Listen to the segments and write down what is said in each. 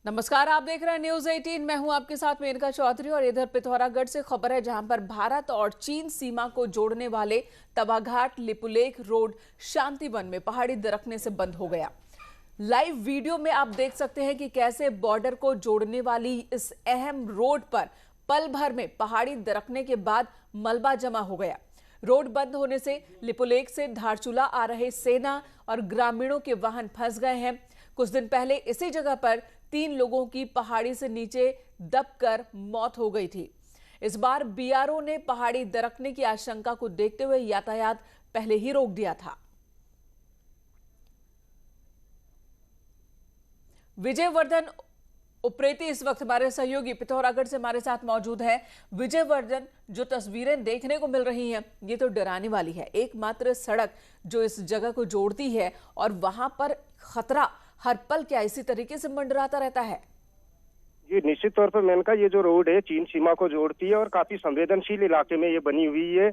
नमस्कार, आप देख रहे हैं न्यूज 18। मैं हूं आपके साथ मेनका चौधरी और इधर पिथौरागढ़ से खबर है जहां पर भारत और चीन सीमा को जोड़ने वाले तवाघाट लिपुलेख रोड शांतिवन में पहाड़ी दरकने से बंद हो गया। लाइव वीडियो में आप देख सकते हैं कि कैसे बॉर्डर को जोड़ने वाली इस अहम रोड पर पल भर में पहाड़ी दरकने के बाद मलबा जमा हो गया। रोड बंद होने से लिपुलेख से धारचूला आ रहे सेना और ग्रामीणों के वाहन फंस गए हैं। कुछ दिन पहले इसी जगह पर 3 लोगों की पहाड़ी से नीचे दबकर मौत हो गई थी। इस बार बीआरओ ने पहाड़ी दरकने की आशंका को देखते हुए यातायात पहले ही रोक दिया था। विजयवर्धन उप्रेती इस वक्त हमारे सहयोगी पिथौरागढ़ से हमारे साथ मौजूद है। विजयवर्धन, जो तस्वीरें देखने को मिल रही हैं ये तो डराने वाली है। एकमात्र सड़क जो इस जगह को जोड़ती है और वहां पर खतरा हर पल क्या इसी तरीके से मंडराता रहता है? जी, निश्चित तौर पर मेनका, ये जो रोड है चीन सीमा को जोड़ती है और काफी संवेदनशील इलाके में ये बनी हुई है।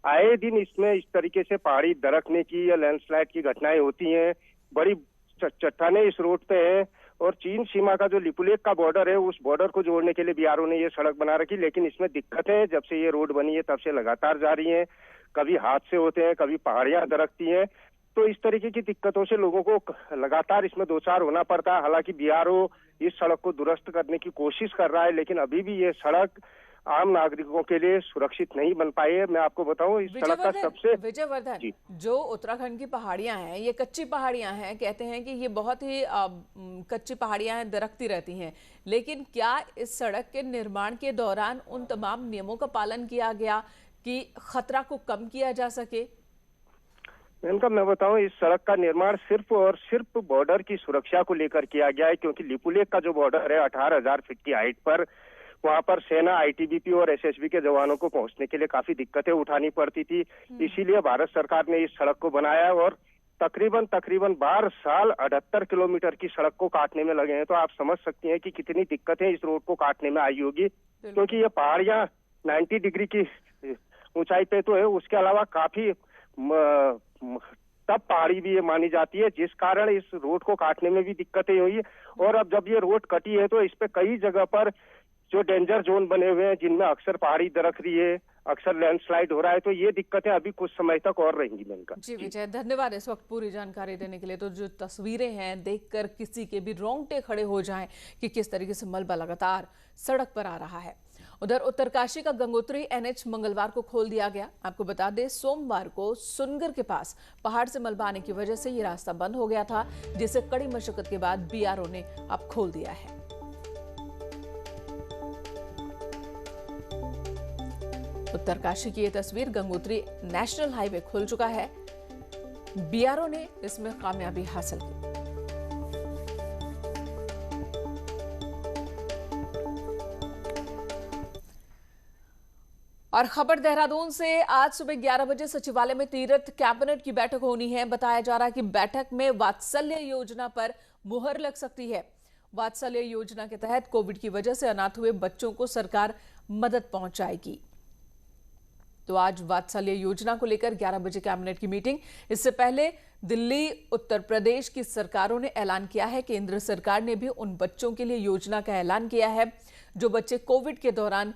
आए दिन इसमें इस तरीके से पहाड़ी दरकने की या लैंडस्लाइड की घटनाएं होती हैं। बड़ी चट्टानें इस रोड पे हैं और चीन सीमा का जो लिपुलेख का बॉर्डर है उस बॉर्डर को जोड़ने के लिए बीआरओ ने ये सड़क बना रखी, लेकिन इसमें दिक्कतें जब से ये रोड बनी है तब से लगातार जारी हैं। कभी हादसे होते हैं, कभी पहाड़ियां दरकती हैं, तो इस तरीके की दिक्कतों से लोगों को लगातार इसमें दो चार होना पड़ता है। हालांकि बीआरओ इस सड़क को दुरुस्त करने की कोशिश कर रहा है, लेकिन अभी भी ये सड़क आम नागरिकों के लिए सुरक्षित नहीं बन पाई है। मैं आपको बताऊं, इस सड़क का सबसे विजयवर्धन, जो उत्तराखंड की पहाड़ियां हैं ये कच्ची पहाड़ियां हैं। कहते हैं कि ये बहुत ही कच्ची पहाड़ियां हैं, दरकती रहती हैं, लेकिन क्या इस सड़क के निर्माण के दौरान उन तमाम नियमों का पालन किया गया कि खतरा को कम किया जा सके? इनका मैं बताऊं, इस सड़क का निर्माण सिर्फ और सिर्फ बॉर्डर की सुरक्षा को लेकर किया गया है, क्योंकि लिपुलेख का जो बॉर्डर है 18,000 फीट की हाइट पर, वहां पर सेना, आईटीबीपी और एसएसबी के जवानों को पहुंचने के लिए काफी दिक्कतें उठानी पड़ती थी। इसीलिए भारत सरकार ने इस सड़क को बनाया और तकरीबन 12 साल 78 किलोमीटर की सड़क को काटने में लगे हैं। तो आप समझ सकती हैं कि कितनी दिक्कतें इस रोड को काटने में आई होगी, क्योंकि ये पहाड़ियां 90 डिग्री की ऊंचाई पे तो है, उसके अलावा काफी तब पहाड़ी भी ये मानी जाती है, जिस कारण इस रोड को काटने में भी दिक्कतें हुई। और अब जब ये रोड कटी है तो इस पे कई जगह पर जो डेंजर जोन बने हुए हैं जिनमें अक्सर पहाड़ी दरक रही है, अक्सर लैंडस्लाइड हो रहा है, तो ये दिक्कतें अभी कुछ समय तक और रहेंगी। मेनका जी विजय, धन्यवाद इस वक्त पूरी जानकारी देने के लिए। तो जो तस्वीरें हैं देखकर किसी के भी रोंगटे खड़े हो जाएं कि किस तरीके से मलबा लगातार सड़क पर आ रहा है। उधर उत्तरकाशी का गंगोत्री एनएच मंगलवार को खोल दिया गया। आपको बता दें, सोमवार को सुनगर के पास पहाड़ से मलबा आने की वजह से ये रास्ता बंद हो गया था, जिसे कड़ी मशक्कत के बाद बीआरओ ने अब खोल दिया है। उत्तरकाशी की ये तस्वीर, गंगोत्री नेशनल हाईवे खुल चुका है। बीआरओ ने इसमें कामयाबी हासिल की। और खबर देहरादून से, आज सुबह 11 बजे सचिवालय में तीर्थ कैबिनेट की बैठक होनी है। बताया जा रहा है कि बैठक में वात्सल्य योजना पर मुहर लग सकती है। वात्सल्य योजना के तहत कोविड की वजह से अनाथ हुए बच्चों को सरकार मदद पहुंचाएगी। तो आज वात्सल्य योजना को लेकर 11 बजे कैबिनेट की मीटिंग। इससे पहले दिल्ली, उत्तर प्रदेश की सरकारों ने ऐलान किया है। केंद्र सरकार ने भी उन बच्चों के लिए योजना का ऐलान किया है जो बच्चे कोविड के दौरान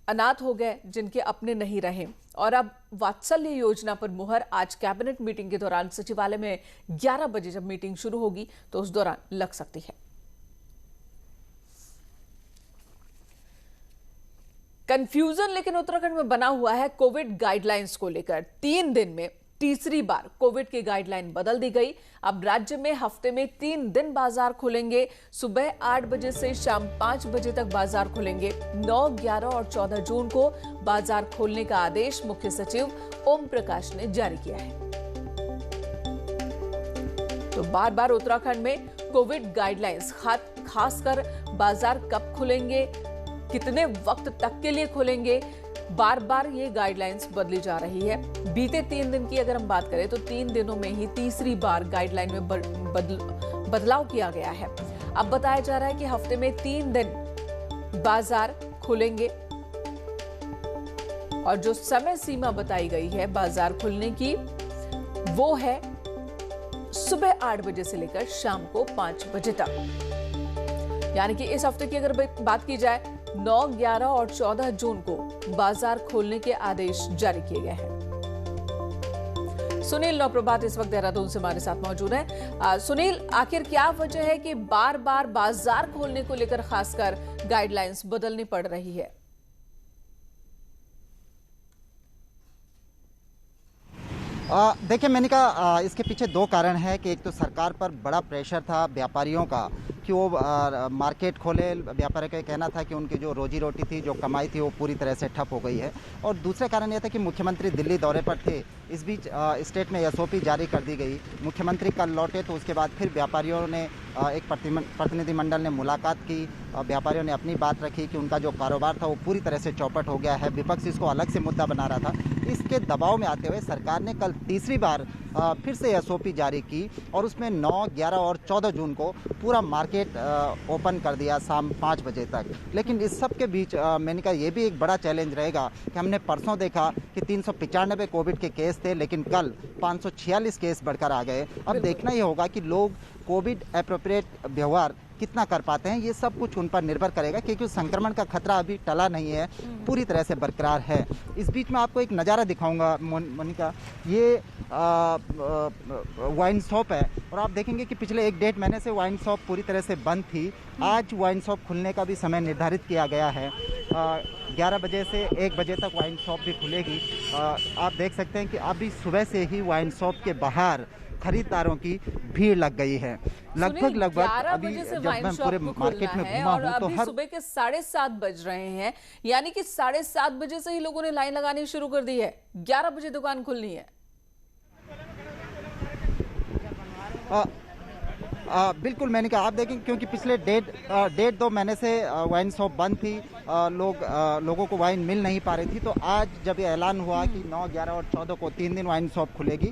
अनाथ हो गए, जिनके अपने नहीं रहे। और अब वात्सल्य योजना पर मुहर आज कैबिनेट मीटिंग के दौरान सचिवालय में 11 बजे जब मीटिंग शुरू होगी तो उस दौरान लग सकती है। कंफ्यूजन लेकिन उत्तराखंड में बना हुआ है कोविड गाइडलाइंस को लेकर। 3 दिन में तीसरी बार कोविड की गाइडलाइन बदल दी गई। अब राज्य में हफ्ते में 3 दिन बाजार खुलेंगे। सुबह 8 बजे से शाम 5 बजे तक बाजार खुलेंगे। 9, 11 और 14 जून को बाजार खोलने का आदेश मुख्य सचिव ओम प्रकाश ने जारी किया है। तो बार बार उत्तराखंड में कोविड गाइडलाइंस, खासकर बाजार कब खुलेंगे, कितने वक्त तक के लिए खुलेंगे, बार बार ये गाइडलाइंस बदली जा रही है। बीते 3 दिन की अगर हम बात करें तो 3 दिनों में ही तीसरी बार गाइडलाइन में बदलाव किया गया है। अब बताया जा रहा है कि हफ्ते में 3 दिन बाजार खुलेंगे और जो समय सीमा बताई गई है बाजार खुलने की वो है सुबह 8 बजे से लेकर शाम को 5 बजे तक। यानी कि इस हफ्ते की अगर बात की जाए 9, 11 और 14 जून को बाजार खोलने के आदेश जारी किए गए हैं। सुनील नौप्रभात इस वक्त देहरादून से हमारे साथ मौजूद है। सुनील, आखिर क्या वजह है कि बार बार बाजार खोलने को लेकर खासकर गाइडलाइंस बदलनी पड़ रही है? देखिए मेनिका, इसके पीछे दो कारण है कि एक तो सरकार पर बड़ा प्रेशर था व्यापारियों का कि वो मार्केट खोले। व्यापारियों का कहना था कि उनकी जो रोजी रोटी थी, जो कमाई थी, वो पूरी तरह से ठप हो गई है। और दूसरा कारण यह था कि मुख्यमंत्री दिल्ली दौरे पर थे। इस बीच स्टेट में एसओपी जारी कर दी गई। मुख्यमंत्री कल लौटे तो उसके बाद फिर व्यापारियों ने एक प्रतिनिधिमंडल ने मुलाकात की। व्यापारियों ने अपनी बात रखी कि उनका जो कारोबार था वो पूरी तरह से चौपट हो गया है। विपक्ष इसको अलग से मुद्दा बना रहा था। इसके दबाव में आते हुए सरकार ने कल तीसरी बार फिर से एसओपी जारी की और उसमें 9, 11 और 14 जून को पूरा मार्केट ओपन कर दिया शाम 5 बजे तक। लेकिन इस सब के बीच मैंने कहा ये भी एक बड़ा चैलेंज रहेगा कि हमने परसों देखा कि 395 कोविड के केस थे, लेकिन कल 546 केस बढ़कर आ गए। अब देखना ये होगा कि लोग कोविड एप्रोप्रिएट व्यवहार कितना कर पाते हैं। ये सब कुछ उन पर निर्भर करेगा क्योंकि संक्रमण का खतरा अभी टला नहीं है, पूरी तरह से बरकरार है। इस बीच में आपको एक नज़ारा दिखाऊंगा मोनिका। ये वाइन शॉप है और आप देखेंगे कि पिछले 1-1.5 महीने से वाइन शॉप पूरी तरह से बंद थी। आज वाइन शॉप खुलने का भी समय निर्धारित किया गया है। 11 बजे से 1 बजे तक वाइन शॉप भी खुलेगी। आप देख सकते हैं कि अभी सुबह से ही वाइन शॉप के बाहर खरीदारों की भीड़ लग गई है। लगभग अभी जब मैं पूरे मार्केट में घूमा हूं तो हर सुबह के 7:30 बज रहे हैं, यानी कि 7:30 बजे से ही लोगों ने लाइन लगानी शुरू कर दी है। 11 बजे दुकान खुलनी है। बिल्कुल मैंने कहा, आप देखें क्योंकि पिछले 1.5-2 महीने से वाइन शॉप बंद थी। लोगों को वाइन मिल नहीं पा रही थी। तो आज जब ये ऐलान हुआ कि 9, 11 और 14 को 3 दिन वाइन शॉप खुलेगी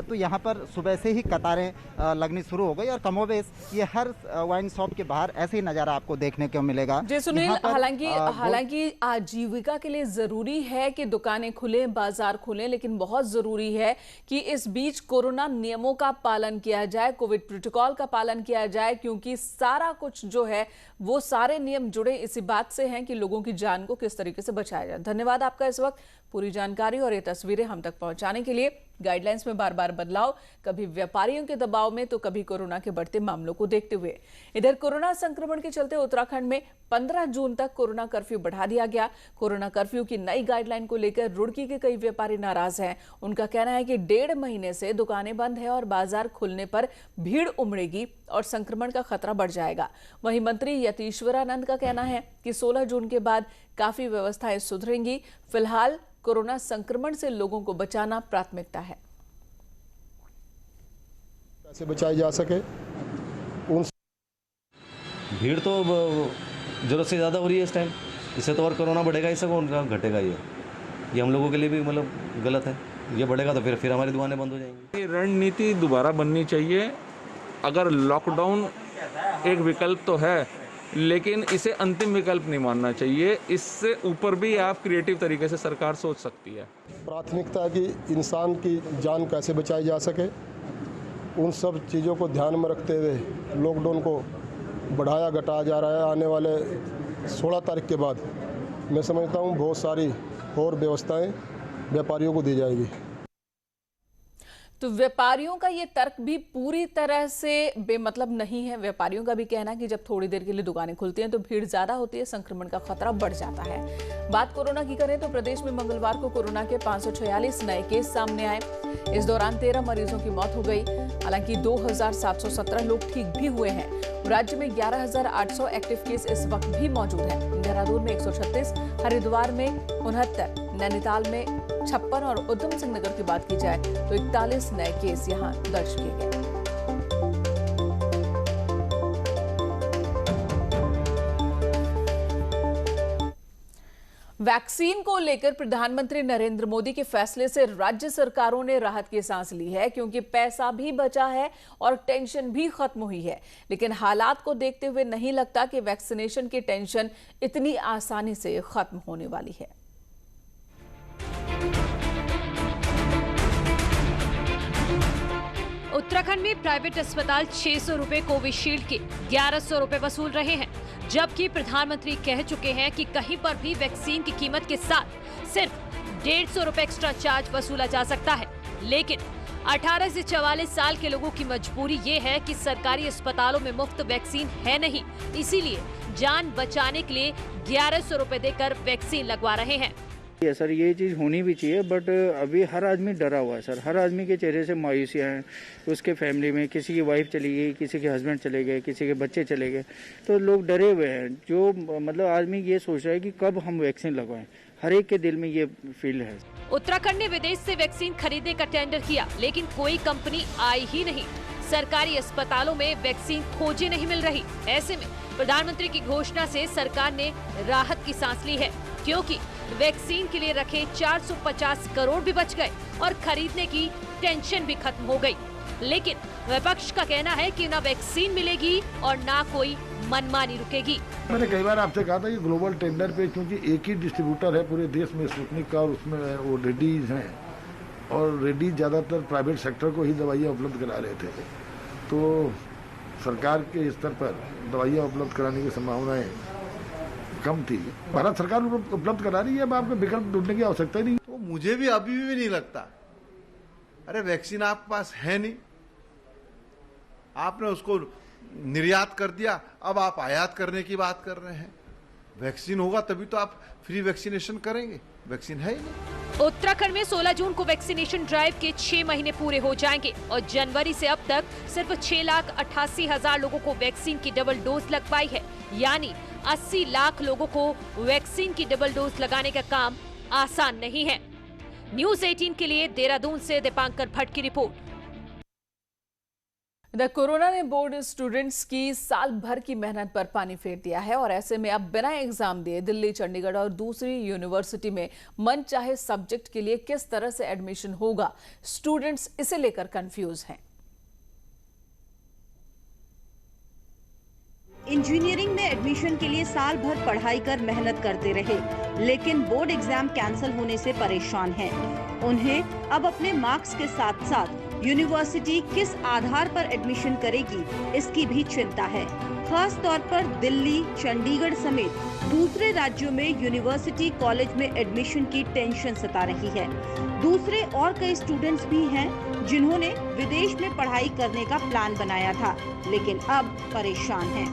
तो यहाँ पर सुबह से ही कतारें लगनी शुरू हो गई और कमोबेश ये हर वाइन शॉप के बाहर ऐसे ही नज़ारा आपको देखने को मिलेगा। जी सुनील, हालांकि आजीविका के लिए ज़रूरी है कि दुकानें खुलें, बाजार खुलें, लेकिन बहुत ज़रूरी है कि इस बीच कोरोना नियमों का पालन किया जाए, कोविड प्रोटोकॉल का पालन किया जाए, क्योंकि सारा कुछ जो है वो सारे नियम जुड़े इसी बात से हैं कि लोगों की जान को किस तरीके से बचाया जाए। धन्यवाद आपका इस वक्त पूरी जानकारी और ये तस्वीरें हम तक पहुंचाने के लिए। गाइडलाइंस में बार बार बदलाव, कभी व्यापारियों के दबाव में तो कभी कोरोना के बढ़ते मामलों को देखते हुए। इधर कोरोना संक्रमण के चलते उत्तराखंड में 15 जून तक कोरोना कर्फ्यू बढ़ा दिया गया। कोरोना कर्फ्यू की नई गाइडलाइन को लेकर रुड़की के कई व्यापारी नाराज हैं। उनका कहना है कि 1.5 महीने से दुकानें बंद है और बाजार खुलने पर भीड़ उमड़ेगी और संक्रमण का खतरा बढ़ जाएगा। वहीं मंत्री यतीश्वरानंद का कहना है कि 16 जून के बाद काफी व्यवस्थाएं सुधरेंगी। फिलहाल कोरोना संक्रमण से लोगों को बचाना प्राथमिकता है। कैसे बचाई जा सके, भीड़ तो जरूरत से ज़्यादा हो रही है इस टाइम। इससे तो और कोरोना बढ़ेगा, इससे कौन घटेगा। ये हम लोगों के लिए भी मतलब गलत है। ये बढ़ेगा तो फिर हमारी दुकानें बंद हो जाएंगी। रणनीति दोबारा बननी चाहिए। अगर लॉकडाउन एक विकल्प तो है, लेकिन इसे अंतिम विकल्प नहीं मानना चाहिए। इससे ऊपर भी आप क्रिएटिव तरीके से सरकार सोच सकती है। प्राथमिकता है कि इंसान की जान कैसे बचाई जा सके, उन सब चीज़ों को ध्यान में रखते हुए लॉकडाउन को बढ़ाया घटाया जा रहा है। आने वाले 16 तारीख के बाद मैं समझता हूँ बहुत सारी और व्यवस्थाएं व्यापारियों को दी जाएगी। तो व्यापारियों का ये तर्क भी पूरी तरह से बेमतलब नहीं है। व्यापारियों का भी कहना है कि जब थोड़ी देर के लिए दुकानें खुलती हैं तो भीड़ ज्यादा होती है, संक्रमण का खतरा बढ़ जाता है। बात कोरोना की करें तो प्रदेश में मंगलवार को कोरोना के 546 नए केस सामने आए। इस दौरान 13 मरीजों की मौत हो गई। हालांकि 2717 लोग ठीक भी हुए हैं। राज्य में 11,800 एक्टिव केस इस वक्त भी मौजूद हैं। देहरादून में 136, हरिद्वार में 69, नैनीताल में 56 और उधम सिंह नगर की बात की जाए तो 41 नए केस यहां दर्ज किए गए। वैक्सीन को लेकर प्रधानमंत्री नरेंद्र मोदी के फैसले से राज्य सरकारों ने राहत की सांस ली है, क्योंकि पैसा भी बचा है और टेंशन भी खत्म हुई है। लेकिन हालात को देखते हुए नहीं लगता कि वैक्सीनेशन की टेंशन इतनी आसानी से खत्म होने वाली है। उत्तराखंड में प्राइवेट अस्पताल 600 रुपए कोविशील्ड के 1100 रुपए वसूल रहे हैं। जबकि प्रधानमंत्री कह चुके हैं कि कहीं पर भी वैक्सीन की कीमत के साथ सिर्फ 150 रुपए एक्स्ट्रा चार्ज वसूला जा सकता है। लेकिन 18 से 44 साल के लोगों की मजबूरी ये है कि सरकारी अस्पतालों में मुफ्त वैक्सीन है नहीं, इसीलिए जान बचाने के लिए 1100 रुपए देकर वैक्सीन लगवा रहे हैं। सर ये चीज़ होनी भी चाहिए, बट अभी हर आदमी डरा हुआ है सर। हर आदमी के चेहरे से मायूसियाँ हैं। उसके फैमिली में किसी की वाइफ चली गई, किसी के हस्बैंड चले गए, किसी के बच्चे चले गए, तो लोग डरे हुए हैं। जो मतलब आदमी ये सोच रहा है कि कब हम वैक्सीन लगवाएं, हर एक के दिल में ये फील है। उत्तराखंड ने विदेश से वैक्सीन खरीदने का टेंडर किया, लेकिन कोई कंपनी आई ही नहीं। सरकारी अस्पतालों में वैक्सीन खोजे नहीं मिल रही। ऐसे में प्रधानमंत्री की घोषणा से सरकार ने राहत की सांस ली है, क्योंकि वैक्सीन के लिए रखे 450 करोड़ भी बच गए और खरीदने की टेंशन भी खत्म हो गई। लेकिन विपक्ष का कहना है कि न वैक्सीन मिलेगी और न कोई मनमानी रुकेगी। मैंने कई बार आपसे कहा था कि ग्लोबल टेंडर पे, क्योंकि एक ही डिस्ट्रीब्यूटर है पूरे देश में स्पुतनिक का, और उसमें वो रेड्डीज हैं, और रेड्डीज ज़्यादातर प्राइवेट सेक्टर को ही दवाइयाँ उपलब्ध करा रहे थे। तो सरकार के स्तर पर दवाइयाँ उपलब्ध कराने की संभावनाएं कम थी। भारत सरकार उपलब्ध करा रही है, अब आपको विकल्प ढूंढने की आवश्यकता नहीं। तो मुझे भी अभी भी नहीं लगता, अरे वैक्सीन आपके पास है नहीं, आपने उसको निर्यात कर दिया, अब आप आयात करने की बात कर रहे हैं। वैक्सीन होगा तभी तो आप फ्री वैक्सीनेशन करेंगे, वैक्सीन है ही नहीं। उत्तराखंड में 16 जून को वैक्सीनेशन ड्राइव के 6 महीने पूरे हो जाएंगे और जनवरी से अब तक सिर्फ 6,88,000 लोगों को वैक्सीन की डबल डोज लगवाई है। यानी 80 लाख लोगों को वैक्सीन की डबल डोज लगाने का काम आसान नहीं है। न्यूज़ 18 के लिए देहरादून से दीपांकर भट्ट की रिपोर्ट। कोरोना ने बोर्ड स्टूडेंट्स की साल भर की मेहनत पर पानी फेर दिया है और ऐसे में अब बिना एग्जाम दिए दिल्ली, चंडीगढ़ और दूसरी यूनिवर्सिटी में मन चाहे सब्जेक्ट के लिए किस तरह से एडमिशन होगा, स्टूडेंट्स इसे लेकर कंफ्यूज हैं। इंजीनियरिंग में एडमिशन के लिए साल भर पढ़ाई कर मेहनत करते रहे, लेकिन बोर्ड एग्जाम कैंसिल होने से परेशान हैं। उन्हें अब अपने मार्क्स के साथ साथ यूनिवर्सिटी किस आधार पर एडमिशन करेगी, इसकी भी चिंता है। खास तौर पर दिल्ली, चंडीगढ़ समेत दूसरे राज्यों में यूनिवर्सिटी कॉलेज में एडमिशन की टेंशन सता रही है। दूसरे और कई स्टूडेंट्स भी हैं जिन्होंने विदेश में पढ़ाई करने का प्लान बनाया था, लेकिन अब परेशान हैं।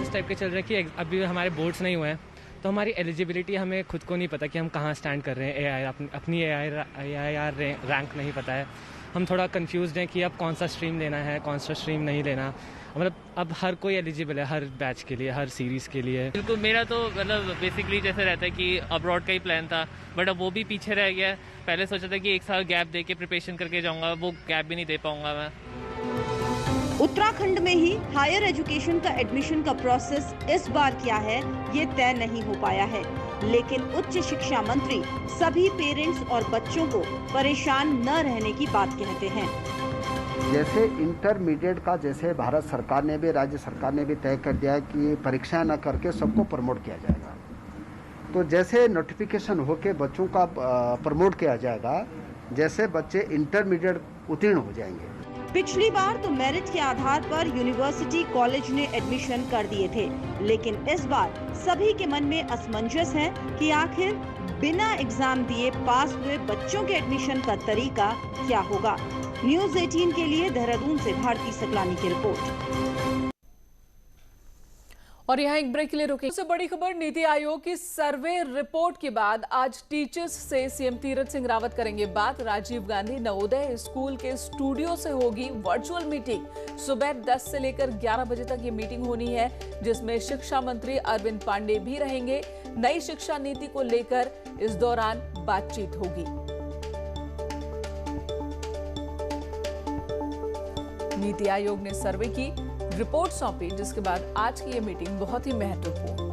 इस टाइप के चल रहे हैं कि अभी हमारे बोर्ड्स नहीं हुए हैं, तो हमारी एलिजिबिलिटी हमें खुद को नहीं पता कि हम कहाँ स्टैंड कर रहे हैं। अपनी AIR रैंक नहीं पता है। हम थोड़ा कंफ्यूज्ड हैं कि अब कौन सा स्ट्रीम लेना है, कौन सा स्ट्रीम नहीं लेना। मतलब अब हर कोई एलिजिबल है, हर बैच के लिए, हर सीरीज़ के लिए। बिल्कुल, मेरा तो मतलब बेसिकली जैसे रहता है कि अब्रॉड का ही प्लान था, बट अब वो भी पीछे रह गया। पहले सोचा था कि 1 साल गैप दे के प्रिपरेशन करके जाऊँगा, वो गैप भी नहीं दे पाऊँगा मैं। उत्तराखंड में ही हायर एजुकेशन का एडमिशन का प्रोसेस इस बार क्या है ये तय नहीं हो पाया है, लेकिन उच्च शिक्षा मंत्री सभी पेरेंट्स और बच्चों को परेशान न रहने की बात कहते हैं। जैसे इंटरमीडिएट का जैसे भारत सरकार ने भी, राज्य सरकार ने भी तय कर दिया है कि परीक्षा न करके सबको प्रमोट किया जाएगा, तो जैसे नोटिफिकेशन होके बच्चों का प्रमोट किया जाएगा, जैसे बच्चे इंटरमीडिएट उत्तीर्ण हो जाएंगे। पिछली बार तो मेरिट के आधार पर यूनिवर्सिटी कॉलेज ने एडमिशन कर दिए थे, लेकिन इस बार सभी के मन में असमंजस है कि आखिर बिना एग्जाम दिए पास हुए बच्चों के एडमिशन का तरीका क्या होगा। न्यूज़ 18 के लिए देहरादून से भारती सकलानी की रिपोर्ट। और यहाँ एक ब्रेक के लिए रुके। सबसे बड़ी खबर, नीति आयोग की सर्वे रिपोर्ट के बाद आज टीचर्स से सीएम तीरथ सिंह रावत करेंगे बात। राजीव गांधी नवोदय स्कूल के स्टूडियो से होगी वर्चुअल मीटिंग। सुबह 10 से लेकर 11 बजे तक ये मीटिंग होनी है, जिसमें शिक्षा मंत्री अरविंद पांडे भी रहेंगे। नई शिक्षा नीति को लेकर इस दौरान बातचीत होगी। नीति आयोग ने सर्वे की रिपोर्ट सौंपी, जिसके बाद आज की ये मीटिंग बहुत ही महत्वपूर्ण।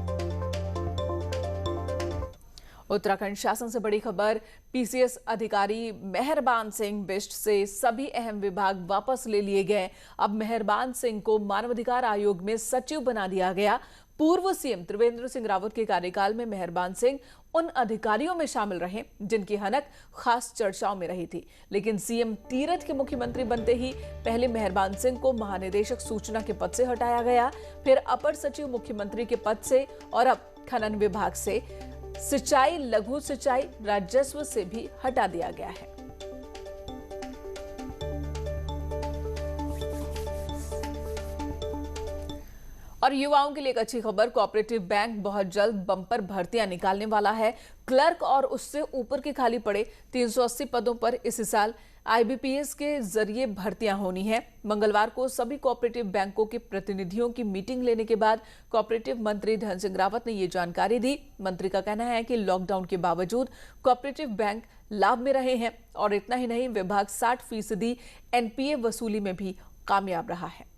उत्तराखंड शासन से बड़ी खबर, पीसीएस अधिकारी मेहरबान सिंह बिष्ट से सभी अहम विभाग वापस ले लिए गए। अब मेहरबान सिंह को मानवाधिकार आयोग में सचिव बना दिया गया। पूर्व सीएम त्रिवेंद्र सिंह रावत के कार्यकाल में मेहरबान सिंह उन अधिकारियों में शामिल रहे जिनकी हनक खास चर्चाओं में रही थी। लेकिन सीएम तीरथ के मुख्यमंत्री बनते ही पहले मेहरबान सिंह को महानिदेशक सूचना के पद से हटाया गया, फिर अपर सचिव मुख्यमंत्री के पद से और अब खनन विभाग से सिंचाई, लघु सिंचाई, राजस्व से भी हटा दिया गया है। और युवाओं के लिए एक अच्छी खबर, कोऑपरेटिव बैंक बहुत जल्द बम्पर भर्तियां निकालने वाला है। क्लर्क और उससे ऊपर के खाली पड़े 380 पदों पर इस साल आईबीपीएस के जरिए भर्तियां होनी है। मंगलवार को सभी कोऑपरेटिव बैंकों के प्रतिनिधियों की मीटिंग लेने के बाद कोऑपरेटिव मंत्री धन सिंह रावत ने ये जानकारी दी। मंत्री का कहना है कि लॉकडाउन के बावजूद कोऑपरेटिव बैंक लाभ में रहे हैं और इतना ही नहीं, विभाग 60% एनपीए वसूली में भी कामयाब रहा है।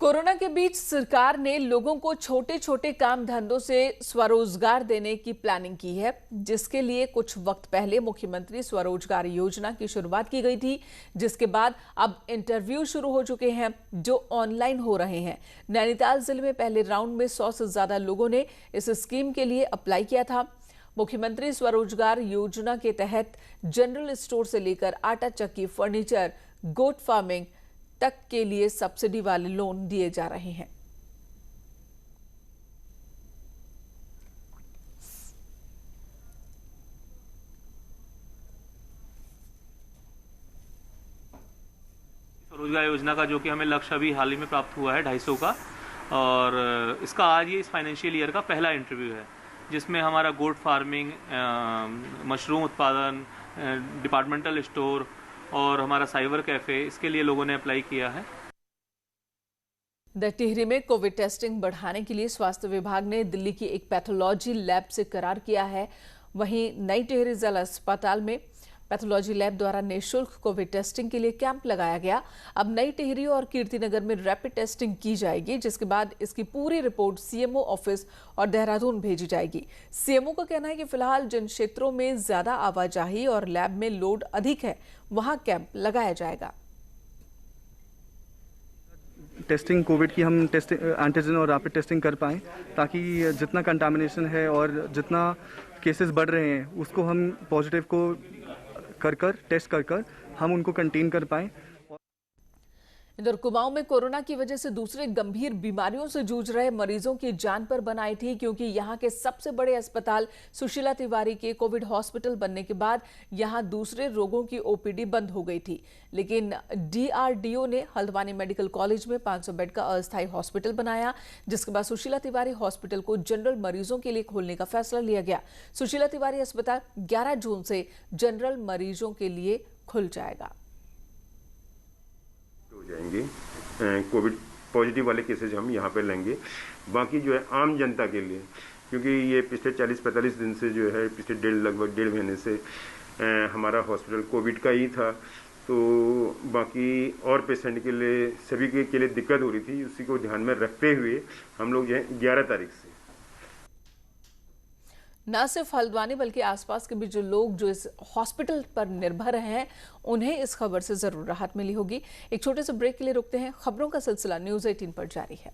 कोरोना के बीच सरकार ने लोगों को छोटे छोटे काम धंधों से स्वरोजगार देने की प्लानिंग की है, जिसके लिए कुछ वक्त पहले मुख्यमंत्री स्वरोजगार योजना की शुरुआत की गई थी, जिसके बाद अब इंटरव्यू शुरू हो चुके हैं जो ऑनलाइन हो रहे हैं। नैनीताल जिले में पहले राउंड में 100 से ज्यादा लोगों ने इस स्कीम के लिए अप्लाई किया था। मुख्यमंत्री स्वरोजगार योजना के तहत जनरल स्टोर से लेकर आटा चक्की, फर्नीचर, गोट फार्मिंग तक के लिए सब्सिडी वाले लोन दिए जा रहे हैं। स्वरोजगार योजना का जो कि हमें लक्ष्य अभी हाल ही में प्राप्त हुआ है 250 का, और इसका आज ये इस फाइनेंशियल ईयर का पहला इंटरव्यू है, जिसमें हमारा गोट फार्मिंग, मशरूम उत्पादन, डिपार्टमेंटल स्टोर और हमारा साइबर कैफे, इसके लिए लोगों ने अप्लाई किया है। टिहरी में कोविड टेस्टिंग बढ़ाने के लिए स्वास्थ्य विभाग ने दिल्ली की एक पैथोलॉजी लैब से करार किया है। वहीं नई टिहरी जिला अस्पताल में पैथोलॉजी लैब द्वारा निःशुल्क कोविड टेस्टिंग के लिए कैंप लगाया गया। अब नई टिहरी और कीर्तिनगर में रैपिड टेस्टिंग की जाएगी, जिसके बाद इसकी पूरी रिपोर्ट सीएमओ ऑफिस और देहरादून भेजी जाएगी। सीएमओ का कहना है कि फिलहाल जिन क्षेत्रों में ज्यादा आवाजाही और लैब में लोड अधिक है, वहां कैंप लगाया जाएगा। टेस्टिंग कोविड की हम एंटीजन और रैपिड टेस्टिंग कर पाएँ, ताकि जितना कंटामिनेशन है और जितना केसेस बढ़ रहे हैं उसको हम पॉजिटिव को कर टेस्ट कर हम उनको कंटेन कर पाएं। इधर कुमाऊं में कोरोना की वजह से दूसरे गंभीर बीमारियों से जूझ रहे मरीजों की जान पर बनाई थी, क्योंकि यहां के सबसे बड़े अस्पताल सुशीला तिवारी के कोविड हॉस्पिटल बनने के बाद यहां दूसरे रोगों की ओपीडी बंद हो गई थी। लेकिन डीआरडीओ ने हल्द्वानी मेडिकल कॉलेज में 500 बेड का अस्थायी हॉस्पिटल बनाया, जिसके बाद सुशीला तिवारी हॉस्पिटल को जनरल मरीजों के लिए खोलने का फैसला लिया गया। सुशीला तिवारी अस्पताल 11 जून से जनरल मरीजों के लिए खुल जाएगा। जाएंगे कोविड पॉजिटिव वाले केसेज हम यहाँ पे लेंगे। बाकी जो है आम जनता के लिए, क्योंकि ये पिछले 40-45 दिन से जो है पिछले लगभग 1.5 महीने से हमारा हॉस्पिटल कोविड का ही था, तो बाकी और पेशेंट के लिए सभी के लिए दिक्कत हो रही थी। उसी को ध्यान में रखते हुए हम लोग जो है 11 तारीख से न सिर्फ हल्द्वानी बल्कि आसपास के भी जो लोग जो इस हॉस्पिटल पर निर्भर हैं, उन्हें इस खबर से जरूर राहत मिली होगी। एक छोटे से ब्रेक के लिए रुकते हैं। खबरों का सिलसिला न्यूज़ 18 पर जारी है।